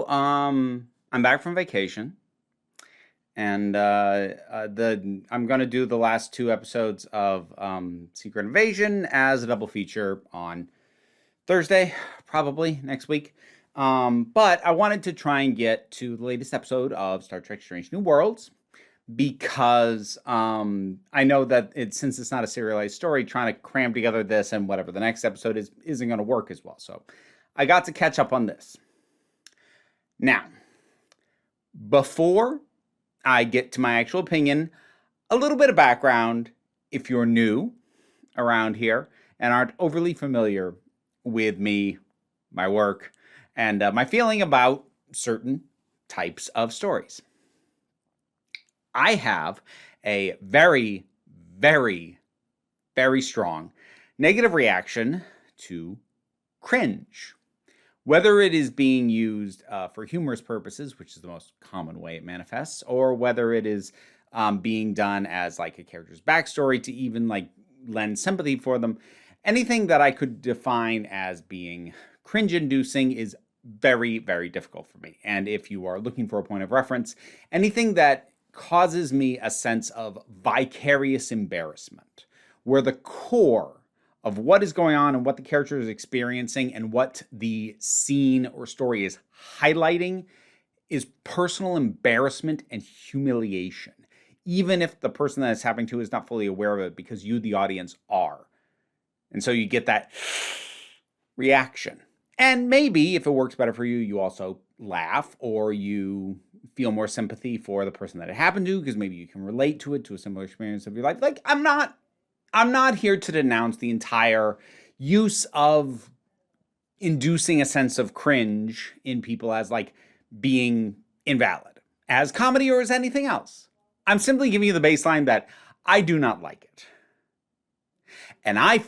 I'm back from vacation, and I'm gonna do the last two episodes of Secret Invasion as a double feature on Thursday, probably next week. But I wanted to try and get to the latest episode of Star Trek: Strange New Worlds because I know that since it's not a serialized story, trying to cram together this and whatever the next episode isn't going to work as well. So I got to catch up on this. Now, before I get to my actual opinion, a little bit of background if you're new around here and aren't overly familiar with me, my work, and my feeling about certain types of stories. I have a very, very, very strong negative reaction to cringe. Whether it is being used for humorous purposes, which is the most common way it manifests, or whether it is being done as like a character's backstory to even like lend sympathy for them, anything that I could define as being cringe-inducing is very, very difficult for me. And if you are looking for a point of reference, anything that causes me a sense of vicarious embarrassment, where the core of what is going on and what the character is experiencing and what the scene or story is highlighting is personal embarrassment and humiliation, even if the person that it's happening to is not fully aware of it, because you, the audience, are. And so you get that reaction. And maybe if it works better for you, you also laugh or you feel more sympathy for the person that it happened to, because maybe you can relate to it, to a similar experience of your life. Like, I'm not here to denounce the entire use of inducing a sense of cringe in people as like being invalid, as comedy or as anything else. I'm simply giving you the baseline that I do not like it. And I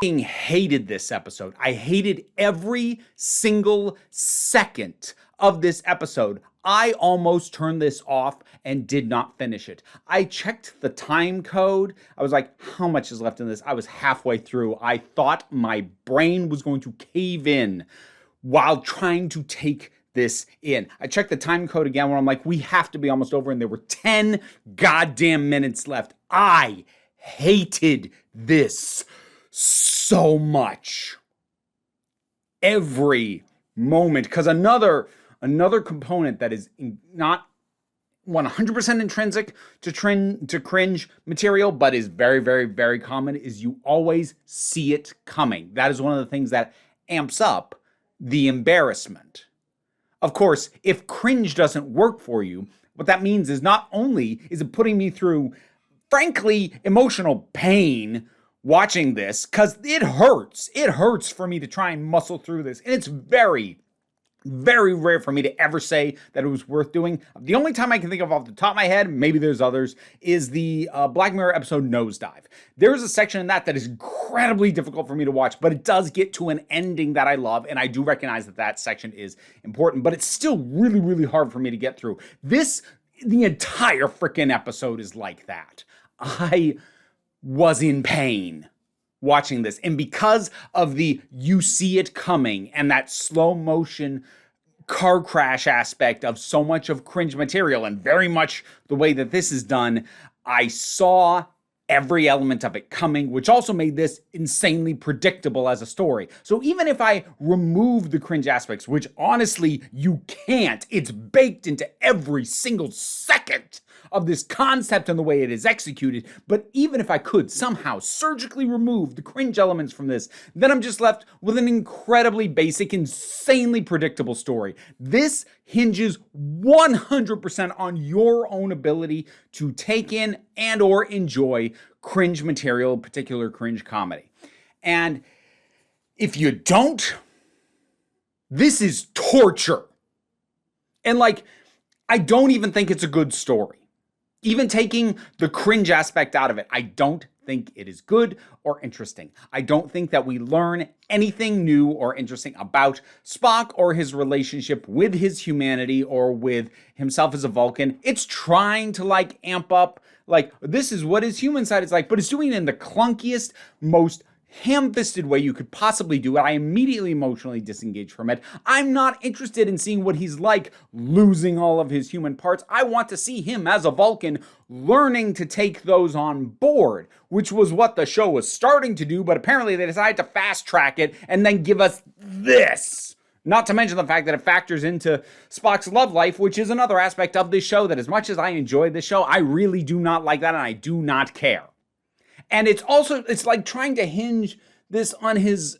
fucking hated this episode. I hated every single second of this episode. I almost turned this off and did not finish it. I checked the time code. I was like, how much is left in this? I was halfway through. I thought my brain was going to cave in while trying to take this in. I checked the time code again when I'm like, we have to be almost over, and there were 10 goddamn minutes left. I hated this so much. Every moment, because another component that is not 100% intrinsic to cringe material, but is very, very, very common, is you always see it coming. That is one of the things that amps up the embarrassment. Of course, if cringe doesn't work for you, what that means is not only is it putting me through, frankly, emotional pain watching this, because it hurts. It hurts for me to try and muscle through this. And it's very, very rare for me to ever say that it was worth doing. The only time I can think of off the top of my head, maybe there's others, is the Black Mirror episode Nosedive. There's a section in that is incredibly difficult for me to watch, but it does get to an ending that I love, and I do recognize that that section is important, but it's still really, really hard for me to get through. The entire freaking episode is like that. I was in pain watching this. And because of the you see it coming and that slow motion car crash aspect of so much of cringe material, and very much the way that this is done, I saw every element of it coming, which also made this insanely predictable as a story. So even if I remove the cringe aspects, which honestly you can't, it's baked into every single second of this concept and the way it is executed, but even if I could somehow surgically remove the cringe elements from this, then I'm just left with an incredibly basic, insanely predictable story. This hinges 100% on your own ability to take in and or enjoy cringe material, particular cringe comedy. And if you don't, this is torture. And like, I don't even think it's a good story. Even taking the cringe aspect out of it, I don't think it is good or interesting. I don't think that we learn anything new or interesting about Spock or his relationship with his humanity or with himself as a Vulcan. It's trying to like amp up, like, this is what his human side is like, but it's doing it in the clunkiest, most ham-fisted way you could possibly do it. I immediately emotionally disengaged from it. I'm not interested in seeing what he's like losing all of his human parts. I want to see him as a Vulcan learning to take those on board, which was what the show was starting to do, but apparently they decided to fast track it and then give us this. Not to mention the fact that it factors into Spock's love life, which is another aspect of this show that as much as I enjoy this show, I really do not like that and I do not care. And it's like trying to hinge this on his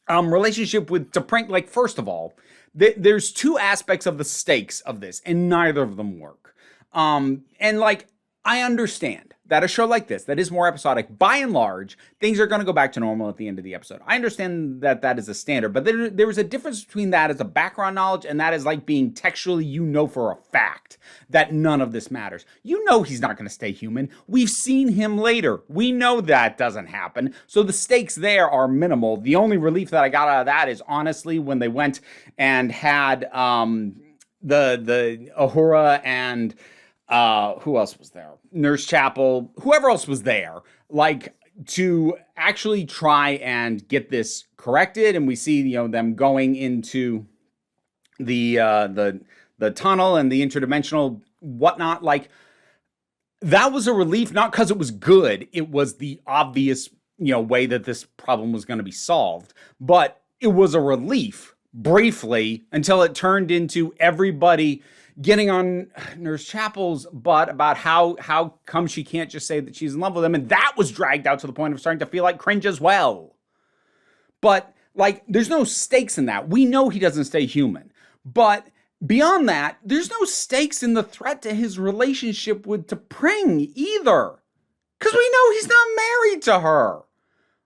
relationship with T'Pring. Like, first of all, there's two aspects of the stakes of this, and neither of them work. And like, I understand that a show like this, that is more episodic, by and large, things are going to go back to normal at the end of the episode. I understand that that is a standard, but there is a difference between that as a background knowledge and that is like being textually, you know for a fact that none of this matters. You know he's not going to stay human. We've seen him later. We know that doesn't happen. So the stakes there are minimal. The only relief that I got out of that is honestly when they went and had the Uhura and who else was there? Nurse Chapel, whoever else was there, like to actually try and get this corrected. And we see, you know, them going into the tunnel and the interdimensional whatnot. Like that was a relief, not because it was good. It was the obvious, you know, way that this problem was going to be solved, but it was a relief briefly until it turned into everybody getting on Nurse Chapel's butt about how come she can't just say that she's in love with him. And that was dragged out to the point of starting to feel like cringe as well. But like, there's no stakes in that. We know he doesn't stay human. But beyond that, there's no stakes in the threat to his relationship with T'Pring either. Because we know he's not married to her.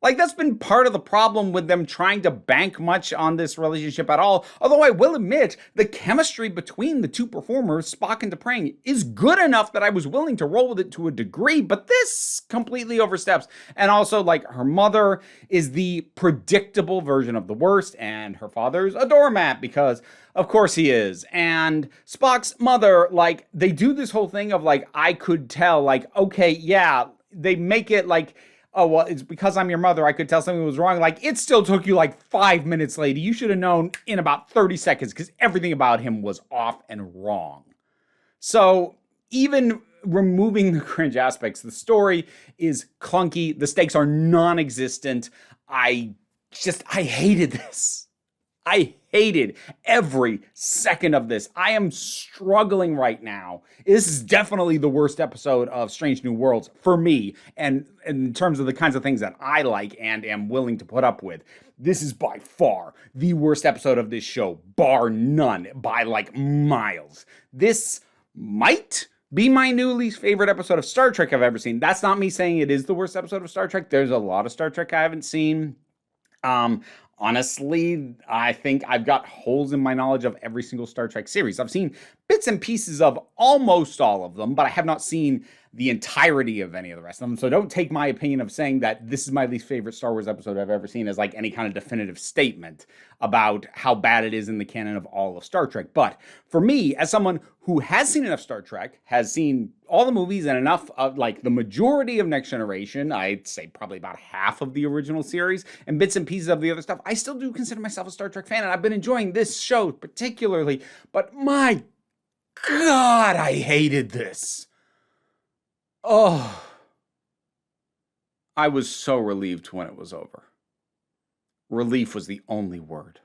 Like, that's been part of the problem with them trying to bank much on this relationship at all. Although I will admit, the chemistry between the two performers, Spock and T'Pring, is good enough that I was willing to roll with it to a degree, but this completely oversteps. And also, like, her mother is the predictable version of the worst, and her father's a doormat because, of course, he is. And Spock's mother, like, they do this whole thing of, like, I could tell, like, okay, yeah, they make it like, oh, well, it's because I'm your mother, I could tell something was wrong. Like, it still took you like 5 minutes later. You should have known in about 30 seconds because everything about him was off and wrong. So even removing the cringe aspects, the story is clunky. The stakes are non-existent. I hated this. I hated every second of this. I am struggling right now. This is definitely the worst episode of Strange New Worlds for me. And in terms of the kinds of things that I like and am willing to put up with, this is by far the worst episode of this show, bar none, by like miles. This might be my new least favorite episode of Star Trek I've ever seen. That's not me saying it is the worst episode of Star Trek. There's a lot of Star Trek I haven't seen. Honestly, I think I've got holes in my knowledge of every single Star Trek series. I've seen bits and pieces of almost all of them, but I have not seen the entirety of any of the rest of them. So don't take my opinion of saying that this is my least favorite Star Wars episode I've ever seen as like any kind of definitive statement about how bad it is in the canon of all of Star Trek. But for me, as someone who has seen enough Star Trek, has seen all the movies and enough of like the majority of Next Generation, I'd say probably about half of the original series and bits and pieces of the other stuff, I still do consider myself a Star Trek fan and I've been enjoying this show particularly, but my God, I hated this. Oh, I was so relieved when it was over. Relief was the only word.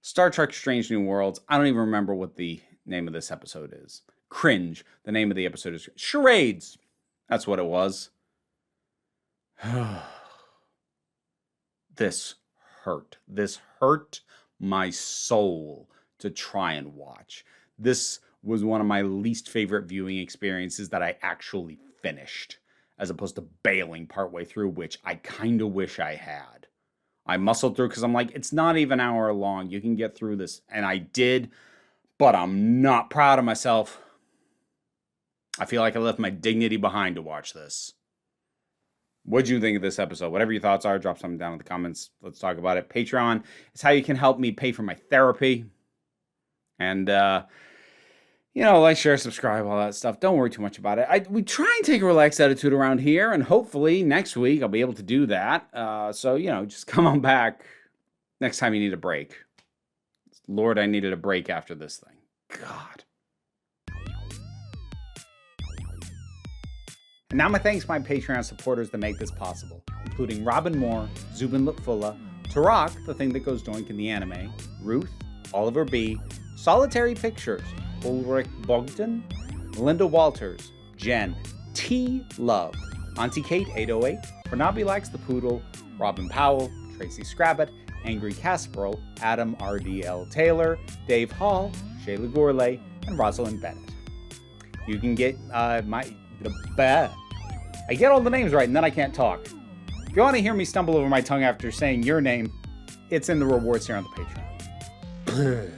Star Trek Strange New Worlds, I don't even remember what the name of this episode is. Cringe, the name of the episode is Charades. That's what it was. This hurt. This hurt my soul to try and watch. This was one of my least favorite viewing experiences that I actually finished, as opposed to bailing partway through, which I kind of wish I had. I muscled through because I'm like, it's not even an hour long. You can get through this. And I did, but I'm not proud of myself. I feel like I left my dignity behind to watch this. What'd you think of this episode? Whatever your thoughts are, drop something down in the comments. Let's talk about it. Patreon is how you can help me pay for my therapy. And, Like, share, subscribe, all that stuff. Don't worry too much about it. We try and take a relaxed attitude around here, and hopefully next week I'll be able to do that. So, just come on back next time you need a break. Lord, I needed a break after this thing. God. And now my thanks to my Patreon supporters that make this possible, including Robin Moore, Zubin Lutfullah, Tarak, the thing that goes doink in the anime, Ruth, Oliver B., Solitary Pictures, Ulrich Bogdan, Melinda Walters, Jen, T. Love, Auntie Kate 808, Bernabe Likes the Poodle, Robin Powell, Tracy Scrabbit, Angry Casperl, Adam R.D.L. Taylor, Dave Hall, Shayla Gourlay, and Rosalind Bennett. You can get I get all the names right and then I can't talk. If you want to hear me stumble over my tongue after saying your name, it's in the rewards here on the Patreon.